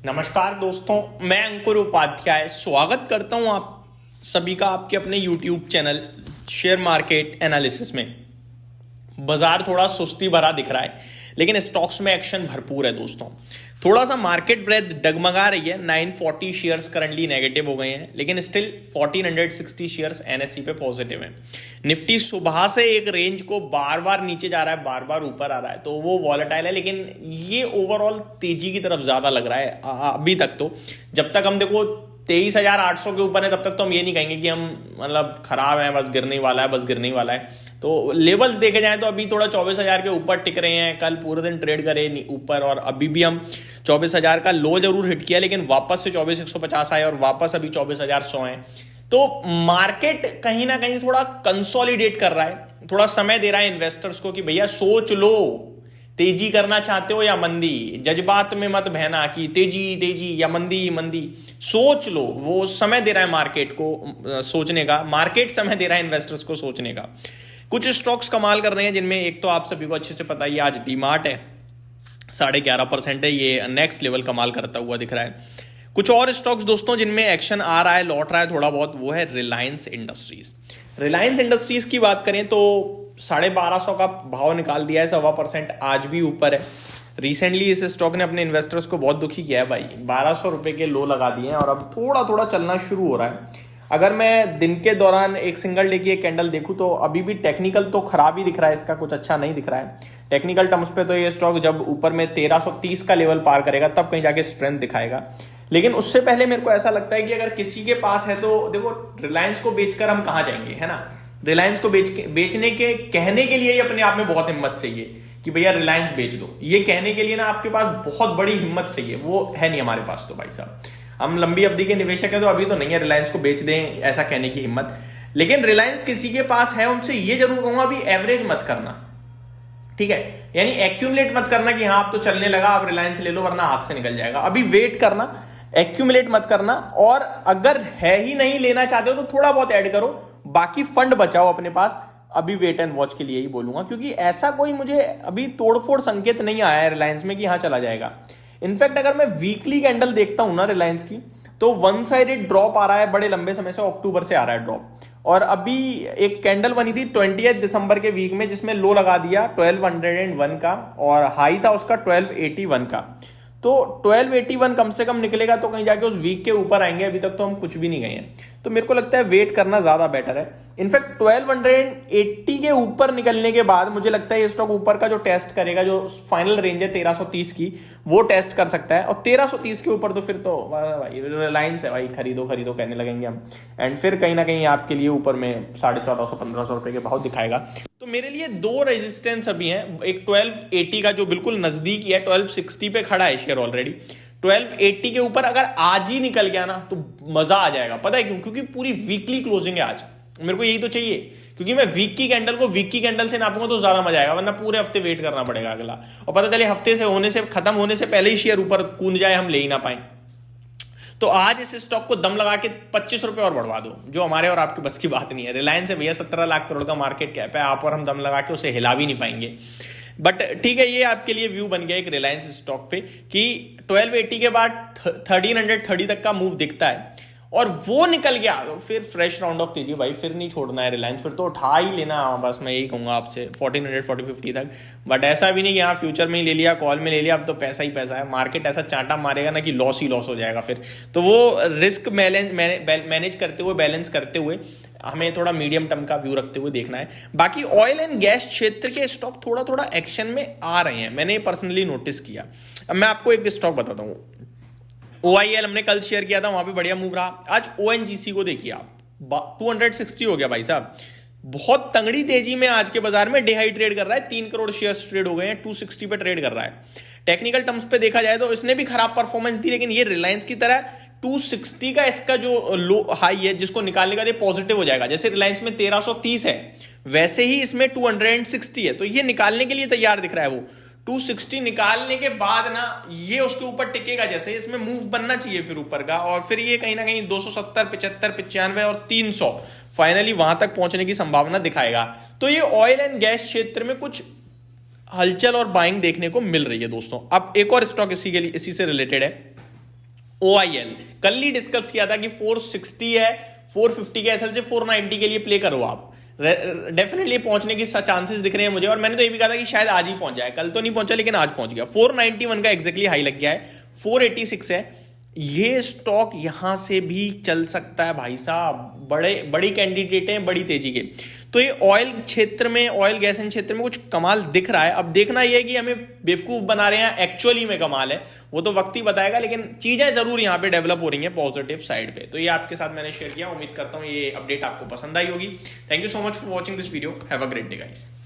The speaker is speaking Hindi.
नमस्कार दोस्तों, मैं अंकुर उपाध्याय स्वागत करता हूं आप सभी का आपके अपने YouTube channel share market analysis में। बाजार थोड़ा सुस्ती भरा दिख रहा है, लेकिन स्टॉक्स में एक्शन भरपूर है दोस्तों। थोड़ा सा मार्केट ब्रेथ डगमगा रही है। 940 शेयर्स करंटली नेगेटिव हो गए हैं, लेकिन स्टिल 1460 शेयर्स एनएसई पे पॉजिटिव हैं। निफ्टी सुबह से एक रेंज को बार बार नीचे जा रहा है, बार बार ऊपर आ रहा है, तो वो वॉलेटाइल है, लेकिन ये ओवरऑल तेजी की तरफ ज्यादा लग रहा है अभी तक। तो जब तक हम देखो 23,800 के ऊपर है, तब तक तो हम ये नहीं कहेंगे कि हम मतलब खराब है, बस गिरने वाला है, बस गिरने वाला है। तो लेवल्स देखे जाए तो अभी थोड़ा 24,000 के ऊपर टिक रहे हैं। कल पूरे दिन ट्रेड करे ऊपर, और अभी भी हम 24,000 का लो जरूर हिट किया, लेकिन वापस से 24,150 आए और वापस अभी 24,100 है। तो मार्केट कहीं ना कहीं थोड़ा कंसोलिडेट कर रहा है, थोड़ा समय दे रहा है इन्वेस्टर्स को कि भैया सोच लो, तेजी करना चाहते हो या मंदी। जज्बात में मत बहना कि तेजी तेजी या मंदी मंदी, सोच लो। वो समय दे रहा है मार्केट को सोचने का, मार्केट समय दे रहा है इन्वेस्टर्स को सोचने का। कुछ स्टॉक्स कमाल कर रहे हैं, जिनमें एक तो आप सभी को अच्छे से पता ही आज डीमार्ट है, 11.5% है, ये नेक्स्ट लेवल कमाल करता हुआ दिख रहा है। कुछ और स्टॉक्स दोस्तों जिनमें एक्शन आ रहा है, लौट रहा है थोड़ा बहुत, वो है रिलायंस इंडस्ट्रीज। रिलायंस इंडस्ट्रीज की बात करें तो 1250 का भाव निकाल दिया है, 1.25% आज भी ऊपर है। रिसेंटली इस स्टॉक ने अपने इन्वेस्टर्स को बहुत दुखी किया है भाई, 1200 रुपए के लो लगा दिए हैं और अब थोड़ा थोड़ा चलना शुरू हो रहा है। अगर मैं दिन के दौरान एक सिंगल डे की एक कैंडल देखूं तो अभी भी टेक्निकल तो खराब ही दिख रहा है, इसका कुछ अच्छा नहीं दिख रहा है। टेक्निकल टर्म्स पे तो ये स्टॉक जब ऊपर में 1330 का लेवल पार करेगा तब कहीं जाके स्ट्रेंथ दिखाएगा, लेकिन उससे पहले मेरे को ऐसा लगता है कि अगर किसी के पास है तो देखो, रिलायंस को बेचकर हम कहां जाएंगे, है ना। रिलायंस को बेचने के कहने के लिए ही अपने आप में बहुत हिम्मत चाहिए कि भैया रिलायंस बेच दो। ये कहने के लिए ना आपके पास बहुत बड़ी हिम्मत चाहिए, वो है नहीं हमारे पास। तो भाई साहब, हम लंबी अवधि के निवेशक हैं, तो अभी तो नहीं है रिलायंस को बेच दें ऐसा कहने की हिम्मत। लेकिन रिलायंस किसी के पास है, उनसे ये जरूर कहूंगा अभी एवरेज मत करना, ठीक है। यानी एक्यूमुलेट मत करना कि हाँ अब तो चलने लगा, आप रिलायंस ले लो वरना हाथ से निकल जाएगा। अभी वेट करना, एक्यूमुलेट मत करना, और अगर है ही नहीं लेना चाहते हो तो थोड़ा बहुत ऐड करो, बाकी फंड बचाओ अपने पास। अभी वेट एंड वॉच के लिए ही बोलूंगा, क्योंकि ऐसा कोई मुझे अभी तोड़फोड़ संकेत नहीं आया है रिलायंस में कि हाँ चला जाएगा। इनफैक्ट अगर मैं वीकली कैंडल देखता हूं ना रिलायंस की, तो वन साइडेड ड्रॉप आ रहा है बड़े लंबे समय से, अक्टूबर से आ रहा है ड्रॉप। और अभी एक कैंडल बनी थी 20 दिसंबर के वीक में, जिसमें लो लगा दिया 1201 का और हाई था उसका 1281 का। तो 1281 कम से कम निकलेगा तो कहीं जाके उस वीक के ऊपर आएंगे। अभी तक तो हम कुछ भी नहीं गए हैं, तो मेरे को लगता है वेट करना ज्यादा बेटर है। इनफैक्ट 1280 के ऊपर निकलने के बाद मुझे लगता है ये स्टॉक ऊपर का जो टेस्ट करेगा, जो फाइनल रेंज है 1330 की, वो टेस्ट कर सकता है। और 1330 के ऊपर तो फिर तो भाई रिलायंस है भाई, खरीदो खरीदो कहने लगेंगे हम, एंड फिर कहीं ना कहीं आपके लिए ऊपर में 1450-1500 रुपए के भाव दिखाएगा। तो मेरे लिए दो रेजिस्टेंस अभी हैं, एक 1280 का जो बिल्कुल नजदीक ही है, 1260 पे खड़ा है शेयर ऑलरेडी। 1280 के ऊपर अगर आज ही निकल गया ना तो मजा आ जाएगा। पता है क्यों? क्योंकि पूरी वीकली क्लोजिंग है आज, मेरे को यही तो चाहिए, क्योंकि मैं वीक की कैंडल को वीक की कैंडल से नापूंगा तो ज्यादा मजा आएगा, वरना पूरे हफ्ते वेट करना पड़ेगा अगला, और पता चले हफ्ते से खत्म होने से पहले ही शेयर ऊपर कूद जाए, हम ले ही ना पाए। तो आज इस स्टॉक को दम लगा के 25 रुपए और बढ़वा दो, जो हमारे और आपके बस की बात नहीं है। रिलायंस है भैया, 17 लाख करोड़ का मार्केट कैप है, आप और हम दम लगा के उसे हिला भी नहीं पाएंगे। बट ठीक है, ये आपके लिए व्यू बन गया एक रिलायंस स्टॉक पे कि 1280 के बाद 1330 तक का मूव दिखता है, और वो निकल गया तो फिर फ्रेश राउंड ऑफ कीजिए भाई, फिर नहीं छोड़ना है रिलायंस, फिर तो उठा ही लेना। बस मैं यही कहूंगा आपसे 1400-1450 तक। बट ऐसा भी नहीं कि हाँ फ्यूचर में ही ले लिया, कॉल में ले लिया, अब तो पैसा ही पैसा है। मार्केट ऐसा चांटा मारेगा ना कि लॉस ही लॉस हो जाएगा फिर। तो वो रिस्क मैनेज करते हुए, बैलेंस करते हुए हमें थोड़ा मीडियम टर्म का व्यू रखते हुए देखना है। बाकी ऑयल एंड गैस क्षेत्र के स्टॉक थोड़ा थोड़ा एक्शन में आ रहे हैं, मैंने पर्सनली नोटिस किया। अब मैं आपको एक स्टॉक बताता हूँ, OIL हमने कल शेयर किया था, वहां पे बढ़िया मूव रहा। आज ONGC को देखिए आप, 260 हो गया भाई साहब, बहुत तंगड़ी तेजी में आज के बाजार में डे हाई ट्रेड कर रहा है। 3 करोड़ शेयर्स ट्रेड हो गए हैं, 260 पे ट्रेड कर रहा है। टेक्निकल टर्म्स पे देखा जाए तो इसने भी खराब परफॉर्मेंस दी, लेकिन ये रिलायंस की तरह 260 का इसका जो लो हाई है, जिसको निकालने का पॉजिटिव हो जाएगा। जैसे रिलायंस में 1330 है, वैसे ही इसमें 260 है, तो ये निकालने के लिए तैयार दिख रहा है। वो 260 निकालने के बाद ना ये उसके ऊपर टिकेगा, जैसे इसमें मूव बनना चाहिए फिर ऊपर का, और फिर ये कहीं ना कहीं 270, 75, 95 और 300 फाइनली वहां तक पहुंचने की संभावना दिखाएगा। तो ये ऑयल एंड गैस क्षेत्र में कुछ हलचल और बाइंग देखने को मिल रही है दोस्तों। अब एक और स्टॉक इसी से रिलेटेड है, OIL कल ही डिस्कस किया था कि 460 है, 450 के एसएल से 490 के लिए प्ले करो आप, डेफिनेटली पहुंचने की चांसेस दिख रहे हैं मुझे। और मैंने तो ये भी कहा था कि शायद आज ही पहुंच जाए, कल तो नहीं पहुंचा लेकिन आज पहुंच गया। 491 का एग्जैक्टली हाई लग गया है, 486 है। ये स्टॉक यहां से भी चल सकता है भाई साहब, बड़ी कैंडिडेट हैं बड़ी तेजी के। तो ये ऑयल क्षेत्र में, ऑयल गैस क्षेत्र में कुछ कमाल दिख रहा है। अब देखना यह है कि हमें बेवकूफ बना रहे हैं एक्चुअली में कमाल है, वो तो वक्त ही बताएगा, लेकिन चीजें जरूर यहां पे डेवलप हो रही हैं पॉजिटिव साइड पे। तो ये आपके साथ मैंने शेयर किया, उम्मीद करता हूं ये अपडेट आपको पसंद आई होगी। Thank you so much for watching this video, have a great day guys.